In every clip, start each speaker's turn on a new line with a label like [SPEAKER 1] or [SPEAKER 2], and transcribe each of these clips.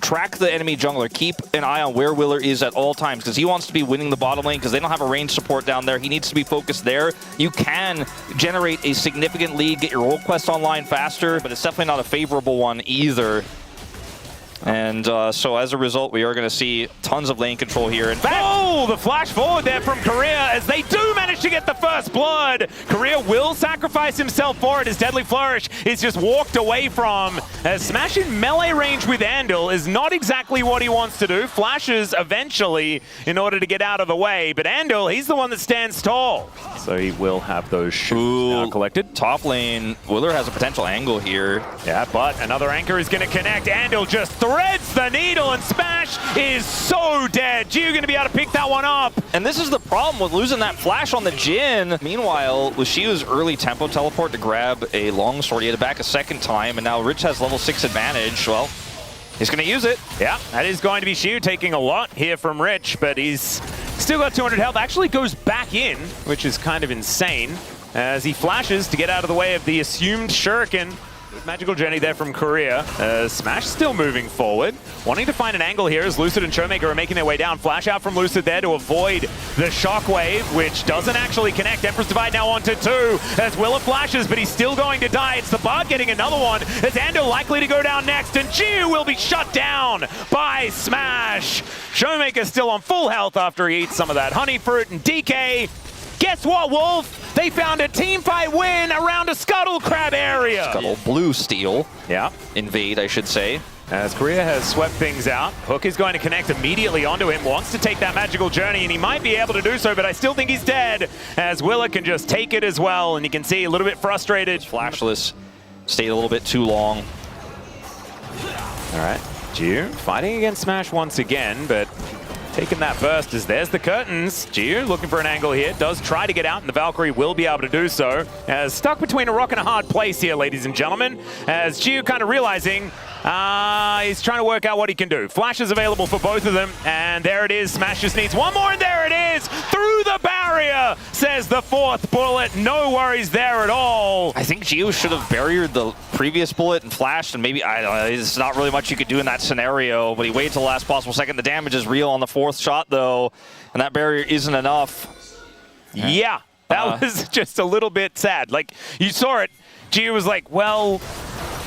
[SPEAKER 1] track the enemy jungler. Keep an eye on where Willer is at all times, because he wants to be winning the bottom lane, because they don't have a range support down there. He needs to be focused there. You can generate a significant lead, get your ult quest online faster, but it's definitely not a favorable one either. And so as a result, we are going to see tons of lane control here. In fact,
[SPEAKER 2] oh, the flash forward there from Korea as they do manage to get the first blood. Korea will sacrifice himself for it as Deadly Flourish is just walked away from. As Smash in melee range with Andal is not exactly what he wants to do. Flashes eventually in order to get out of the way, but Andal, he's the one that stands tall. So he will have those shoots now collected.
[SPEAKER 1] Top lane, Willer has a potential angle here.
[SPEAKER 2] Yeah, but another anchor is going to connect. Andal just threads the needle, and Smash is so dead. Gio going to be able to pick that one up.
[SPEAKER 1] And this is the problem with losing that flash on the Jhin. Meanwhile, Luciu's early tempo teleport to grab a longsword, he had it back a second time, and now Rich has level 6 advantage. Well, he's going to use it.
[SPEAKER 2] Yeah, that is going to be Xiu taking a lot here from Rich, but he's still got 200 health. Actually goes back in, which is kind of insane, as he flashes to get out of the way of the assumed shuriken. Magical journey there from Korea. Smash still moving forward. Wanting to find an angle here as Lucid and Showmaker are making their way down. Flash out from Lucid there to avoid the shockwave, which doesn't actually connect. Empress Divide now onto 2 as Willa flashes, but he's still going to die. It's the Bard getting another one as Ando likely to go down next, and Gio will be shut down by Smash. Showmaker still on full health after he eats some of that honey fruit, and DK, guess what, Wolf? They found a team fight win around a Scuttle Crab area.
[SPEAKER 1] Scuttle Blue Steel.
[SPEAKER 2] Yeah.
[SPEAKER 1] Invade, I should say.
[SPEAKER 2] As Korea has swept things out, Hook is going to connect immediately onto him, wants to take that magical journey, and he might be able to do so, but I still think he's dead, as Willa can just take it as well, and you can see a little bit frustrated.
[SPEAKER 1] Flashless stayed a little bit too long.
[SPEAKER 2] All right, Gio fighting against Smash once again, but taking that burst as there's the curtains. Gio looking for an angle here, does try to get out, and the Valkyrie will be able to do so. As stuck between a rock and a hard place here, ladies and gentlemen, as Gio kind of realizing he's trying to work out what he can do. Flash is available for both of them, and there it is. Smash just needs one more, and there it is! Through the barrier, says the fourth bullet. No worries there at all.
[SPEAKER 1] I think Gio should have barriered the previous bullet and flashed, and maybe, I don't know, there's not really much you could do in that scenario, but he waited till the last possible second. The damage is real on the fourth shot, though, and that barrier isn't enough.
[SPEAKER 2] Yeah, that was just a little bit sad. Like, you saw it. Gio was like, well,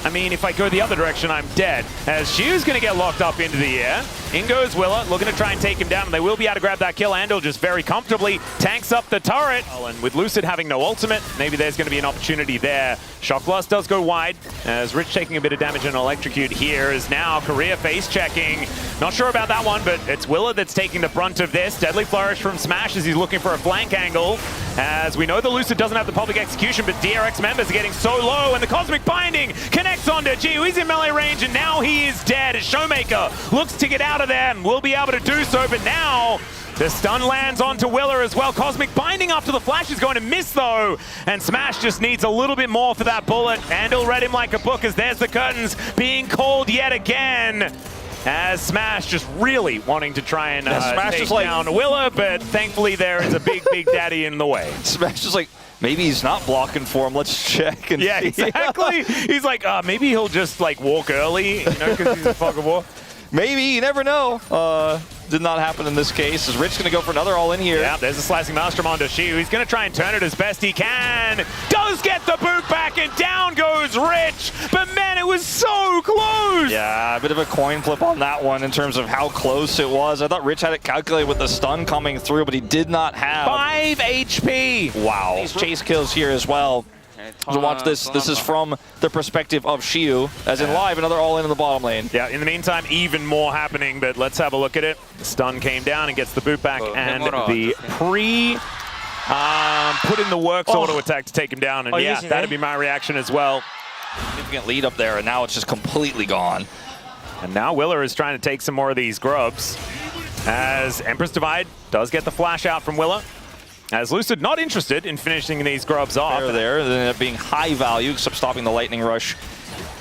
[SPEAKER 2] I mean, if I go the other direction, I'm dead. As Xiu's going to get locked up into the air. In goes Willa, looking to try and take him down, and they will be able to grab that kill. Andal just very comfortably tanks up the turret. And with Lucid having no ultimate, maybe there's going to be an opportunity there. Shock Blast does go wide, as Rich taking a bit of damage and electrocute here is now Korea face checking. Not sure about that one, but it's Willa that's taking the brunt of this. Deadly Flourish from Smash as he's looking for a flank angle. As we know the Lucid doesn't have the public execution, but DRX members are getting so low, and the Cosmic Binding connects onto Gio. He's in melee range, and now he is dead as Showmaker looks to get out of there and will be able to do so, but now the stun lands onto Willer as well. Cosmic Binding after the flash is going to miss, though, and Smash just needs a little bit more for that bullet. Andal read him like a book as there's the curtains being called yet again. As Smash just really wanting to try and take down Willa, but thankfully there is a big, big daddy in the way.
[SPEAKER 1] Smash is like, maybe he's not blocking for him. Let's check and
[SPEAKER 2] yeah,
[SPEAKER 1] see.
[SPEAKER 2] Exactly. He's like, maybe he'll just like walk early, you know, because he's a fog of war.
[SPEAKER 1] Maybe, you never know. Did not happen in this case. Is Rich going to go for another all-in here?
[SPEAKER 2] Yeah, there's a slicing maelstrom onto Xiu. He's going to try and turn it as best he can. Does get the boot back, and down goes Rich. But man, it was so close.
[SPEAKER 1] Yeah, a bit of a coin flip on that one in terms of how close it was. I thought Rich had it calculated with the stun coming through, but he did not have
[SPEAKER 2] 5 HP.
[SPEAKER 1] Wow. These chase kills here as well. So watch this. This is from the perspective of Xiu, as in live, another all-in the bottom lane.
[SPEAKER 2] Yeah, in the meantime, even more happening, but let's have a look at it. The stun came down and gets the boot back, and the put in the works auto attack to take him down, and yeah, that'd be my reaction as well.
[SPEAKER 1] Significant lead up there, and now it's just completely gone.
[SPEAKER 2] And now Willer is trying to take some more of these grubs, as Empress Divide does get the flash out from Willa. As Lucid not interested in finishing these grubs off.
[SPEAKER 1] There, they end up being high value, except stopping the lightning rush.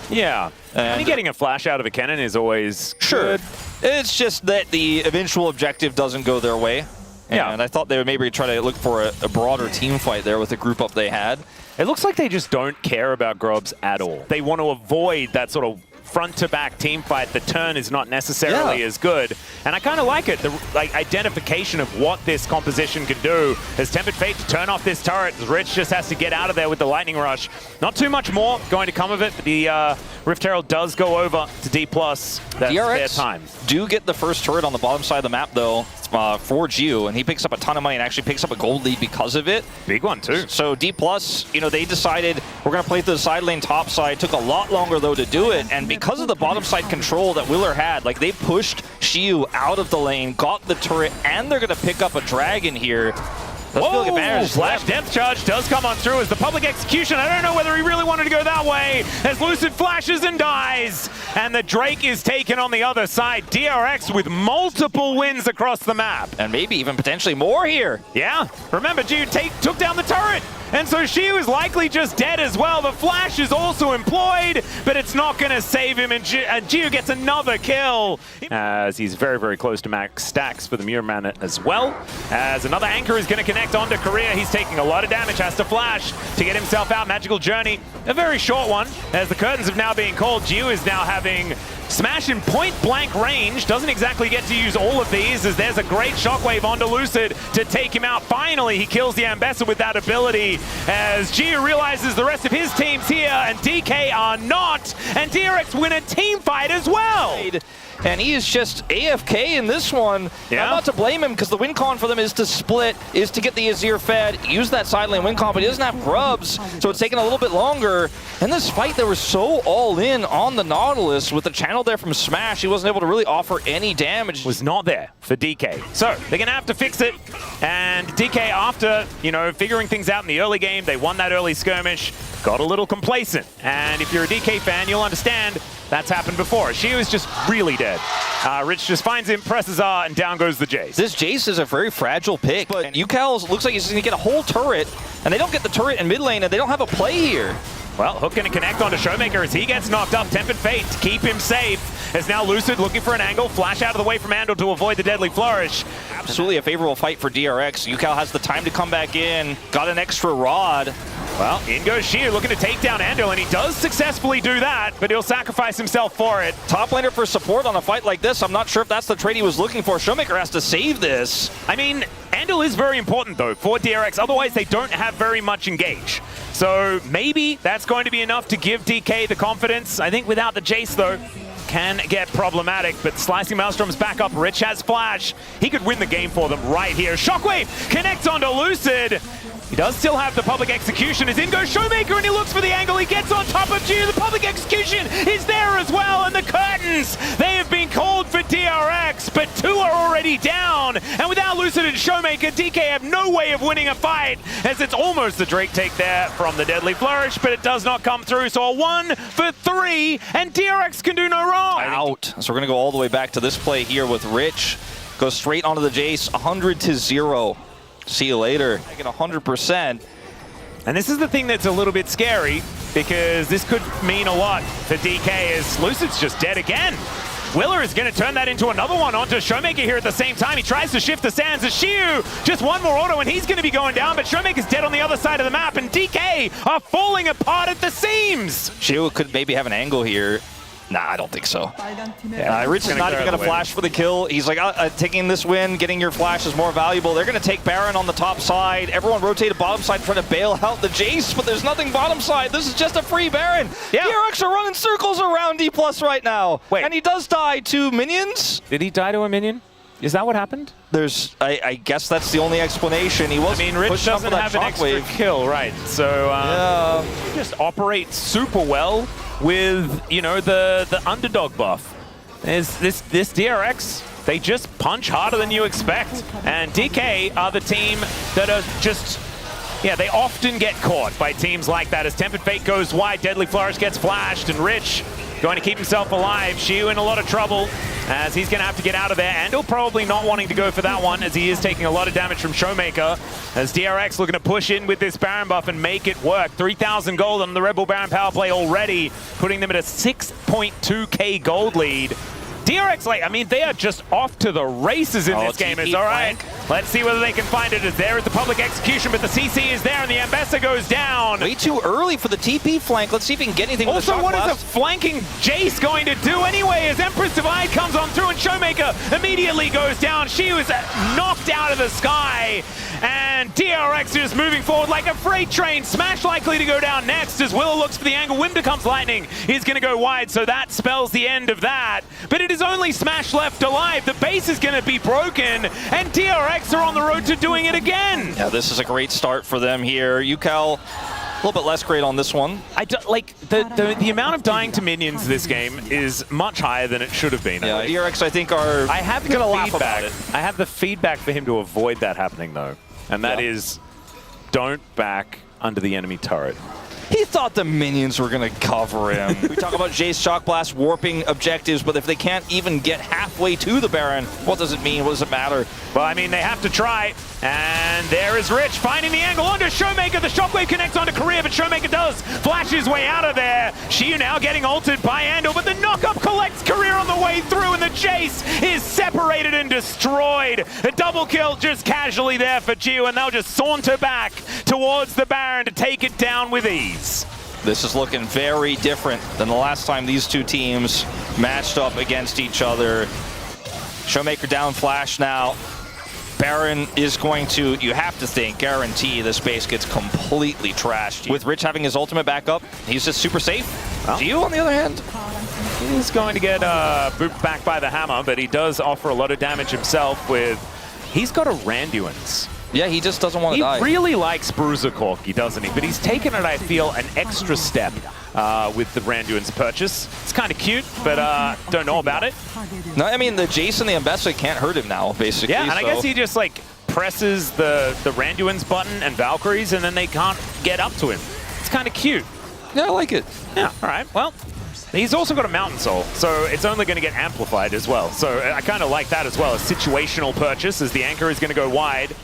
[SPEAKER 2] Yeah, and getting a flash out of a cannon is always
[SPEAKER 1] good. It's just that the eventual objective doesn't go their way.
[SPEAKER 2] Yeah.
[SPEAKER 1] And I thought they would maybe try to look for a broader team fight there with the group up they had.
[SPEAKER 2] It looks like they just don't care about grubs at all. They want to avoid that sort of front-to-back team fight, the turn is not necessarily as good. And I kind of like it, the identification of what this composition can do. As Tempered Fate to turn off this turret, Rich just has to get out of there with the Lightning Rush. Not too much more going to come of it, but the Rift Herald does go over to Dplus. That's
[SPEAKER 1] DRX
[SPEAKER 2] their time.
[SPEAKER 1] Do get the first turret on the bottom side of the map, though, for Gio, and he picks up a ton of money and actually picks up a gold lead because of it.
[SPEAKER 2] Big one, too.
[SPEAKER 1] So Dplus, you know, they decided we're going to play to the side lane top side. Took a lot longer, though, to do it, and because of the bottom side control that Willer had, like, they pushed Shiu out of the lane, got the turret, and they're going to pick up a dragon here.
[SPEAKER 2] Whoa! Flash Depth Charge does come on through as the public execution. I don't know whether he really wanted to go that way as Lucid flashes and dies. And the Drake is taken on the other side. DRX with multiple wins across the map.
[SPEAKER 1] And maybe even potentially more here.
[SPEAKER 2] Yeah. Remember, Gio took down the turret. And so she was likely just dead as well. The flash is also employed, but it's not going to save him. And Gio gets another kill as he's very, very close to max stacks for the Muir Man as well. As another anchor is going to connect onto Korea. He's taking a lot of damage, has to flash to get himself out. Magical Journey, a very short one, as the curtains have now been called. Gio is now having Smash in point-blank range. Doesn't exactly get to use all of these, as there's a great shockwave onto Lucid to take him out. Finally, he kills the Ambessa with that ability, as Gio realizes the rest of his team's here, and DK are not, and DRX win a team fight as well.
[SPEAKER 1] And he is just AFK in this one.
[SPEAKER 2] Yeah.
[SPEAKER 1] I'm not to blame him, because the win con for them is to split, is to get the Azir fed, use that side lane win con, but he doesn't have grubs, so it's taking a little bit longer. And this fight, they were so all in on the Nautilus with the channel there from Smash, he wasn't able to really offer any damage.
[SPEAKER 2] Was not there for DK. So they're going to have to fix it. And DK, after, you know, figuring things out in the early game, they won that early skirmish, got a little complacent. And if you're a DK fan, you'll understand that's happened before. She was just really dead. Rich just finds him, presses R, and down goes the Jace.
[SPEAKER 1] This Jace is a very fragile pick, but UCal looks like he's going to get a whole turret, and they don't get the turret in mid lane, and they don't have a play here.
[SPEAKER 2] Well, Hook going to connect onto Showmaker as he gets knocked up. Tempered Fate to keep him safe. As now Lucid looking for an angle. Flash out of the way from Andal to avoid the deadly flourish.
[SPEAKER 1] Absolutely a favorable fight for DRX. UCal has the time to come back in. Got an extra rod.
[SPEAKER 2] Well, in goes Sheer looking to take down Andal, and he does successfully do that, but he'll sacrifice himself for it.
[SPEAKER 1] Top laner for support on a fight like this. I'm not sure if that's the trade he was looking for. Showmaker has to save this.
[SPEAKER 2] I mean, Andal is very important, though, for DRX. Otherwise, they don't have very much engage. So maybe that's going to be enough to give DK the confidence. I think without the Jace, though, can get problematic, but Slicing Maelstrom's back up. Rich has Flash. He could win the game for them right here. Shockwave connects onto Lucid. He does still have the public execution. As in goes Showmaker, and he looks for the angle. He gets on top of Gio. The public execution is there as well, and the curtains, they have been called for DRX, but two are already down. And without Lucid and Showmaker, DK have no way of winning a fight, as it's almost the Drake take there from the Deadly Flourish, but it does not come through. So a 1 for 3, and DRX can do no wrong.
[SPEAKER 1] Out. So we're going to go all the way back to this play here with Rich. Goes straight onto the Jace, 100-0. See you later. I get 100%.
[SPEAKER 2] And this is the thing that's a little bit scary, because this could mean a lot for DK, as Lucid's just dead again. Willer is going to turn that into another one onto Showmaker here at the same time. He tries to shift the sands as Shiu. Just one more auto and he's going to be going down, but Showmaker's dead on the other side of the map, and DK are falling apart at the seams.
[SPEAKER 1] Shiu could maybe have an angle here. Nah, I don't think so. Rich is not even going to flash for the kill. He's like, taking this win, getting your flash is more valuable. They're going to take Baron on the top side. Everyone rotated bottom side trying to bail out the Jace, but there's nothing bottom side. This is just a free Baron. Yeah. DRX are running circles around Dplus right now.
[SPEAKER 2] Wait.
[SPEAKER 1] And he does die to minions.
[SPEAKER 2] Did he die to a minion? Is that what happened?
[SPEAKER 1] There's, I guess that's the only explanation. He was.
[SPEAKER 2] I mean, Rich doesn't have an extra kill, right? So he just operates super well with, you know, the underdog buff. There's this DRX, they just punch harder than you expect. And DK are the team that are just, yeah, they often get caught by teams like that. As Tempered Fate goes wide, Deadly Flourish gets flashed, and Rich going to keep himself alive. Shiu in a lot of trouble, as he's going to have to get out of there. Andal probably not wanting to go for that one, as he is taking a lot of damage from Showmaker. As DRX looking to push in with this Baron buff and make it work. 3,000 gold on the Red Bull Baron power play already, putting them at a 6.2k gold lead. DRX, like, I mean, they are just off to the races in this game. It's all right. Let's see whether they can find it. As there is the public execution, but the CC is there, and the Ambessa goes down.
[SPEAKER 1] Way too early for the TP flank. Let's see if he can get anything with the
[SPEAKER 2] Also,
[SPEAKER 1] Shock
[SPEAKER 2] what is
[SPEAKER 1] Blast.
[SPEAKER 2] a flanking Jace going to do anyway as Empress Divide comes on through and Showmaker immediately goes down. She was knocked out of the sky, and DRX is moving forward like a freight train. Smash likely to go down next as Willow looks for the angle. Wind becomes lightning. He's going to go wide, so that spells the end of that. But it is only Smash left alive. The base is going to be broken, and DRX are on the road to doing it again.
[SPEAKER 1] Yeah, this is a great start for them here. UCal, a little bit less great on this one.
[SPEAKER 2] Like the amount of dying to minions this game is much higher than it should have been.
[SPEAKER 1] Yeah, DRX I think are
[SPEAKER 2] I have
[SPEAKER 1] gonna laugh
[SPEAKER 2] feedback.
[SPEAKER 1] about it.
[SPEAKER 2] I have the feedback for him to avoid that happening though, and that is don't back under the enemy turret.
[SPEAKER 1] He thought the minions were going to cover him. We talk about Jace Shock Blast warping objectives, but if they can't even get halfway to the Baron, what does it mean? What does it matter?
[SPEAKER 2] Well, I mean, they have to try. And there is Rich finding the angle onto Showmaker. The Shockwave connects onto Korea, but Showmaker does flash his way out of there. Shiyu now getting ulted by Andal, but the knock-up collects Korea on the way through, and the Jace is separated and destroyed. A double kill just casually there for Jiu, and they'll just saunter back towards the Baron to take it down with ease.
[SPEAKER 1] This is looking very different than the last time these two teams matched up against each other. Showmaker down flash now. Baron is going to, you have to think, guarantee this base gets completely trashed. With Rich having his ultimate back up, he's just super safe.
[SPEAKER 2] Well,
[SPEAKER 1] Gio, on the other hand,
[SPEAKER 2] he's going to get booped back by the hammer, but he does offer a lot of damage himself with, he's got a Randuin's.
[SPEAKER 1] yeah, he just doesn't want to die.
[SPEAKER 2] He really likes Bruiser Corky, doesn't he? But he's taken it, I feel, an extra step with the Randuin's purchase. It's kind of cute, but don't know about it.
[SPEAKER 1] No, I mean, the Jace and the Ambessa can't hurt him now, basically.
[SPEAKER 2] Yeah, and
[SPEAKER 1] so.
[SPEAKER 2] I guess he just, like, presses the Randuin's button and Valkyries, and then they can't get up to him. It's kind of cute.
[SPEAKER 1] Yeah, I like it.
[SPEAKER 2] Yeah, all right, well. He's also got a Mountain Soul, so it's only going to get amplified as well. So I kind of like that as well, a situational purchase as the anchor is going to go wide.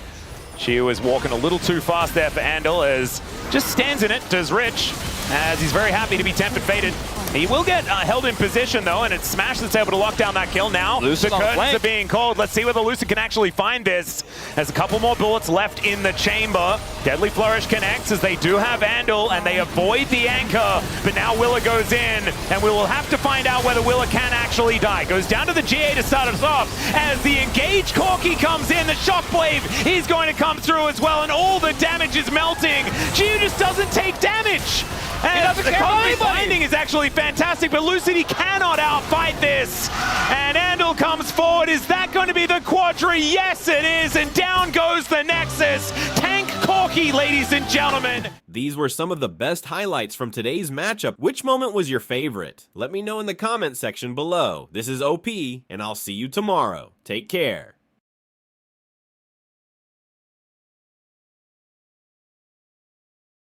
[SPEAKER 2] Shiyu is walking a little too fast there for Andal as just stands in it, does Rich, as he's very happy to be tempted fated. He will get held in position though, and it's Smash that's able to lock down that kill now.
[SPEAKER 1] Lucid
[SPEAKER 2] the
[SPEAKER 1] on
[SPEAKER 2] curtains
[SPEAKER 1] flank.
[SPEAKER 2] are being called. Let's see whether Lucid can actually find this. There's a couple more bullets left in the chamber. Deadly Flourish connects as they do have Andal, and they avoid the anchor, but now Willa goes in, and we will have to find out whether Willa can actually die. Goes down to the GA to start us off. As the engaged Corky comes in, the Shockwave is going to come through as well, and all the damage is melting. Jiu just doesn't take damage. And the Cosmic Binding is actually fantastic, but Lucid, he cannot outfight this. And Andal comes forward. Is that going to be the Quadri? Yes, it is. And down goes the Nexus. Tank Corky, ladies and gentlemen.
[SPEAKER 3] These were some of the best highlights from today's matchup. Which moment was your favorite? Let me know in the comment section below. This is OP, and I'll see you tomorrow. Take care.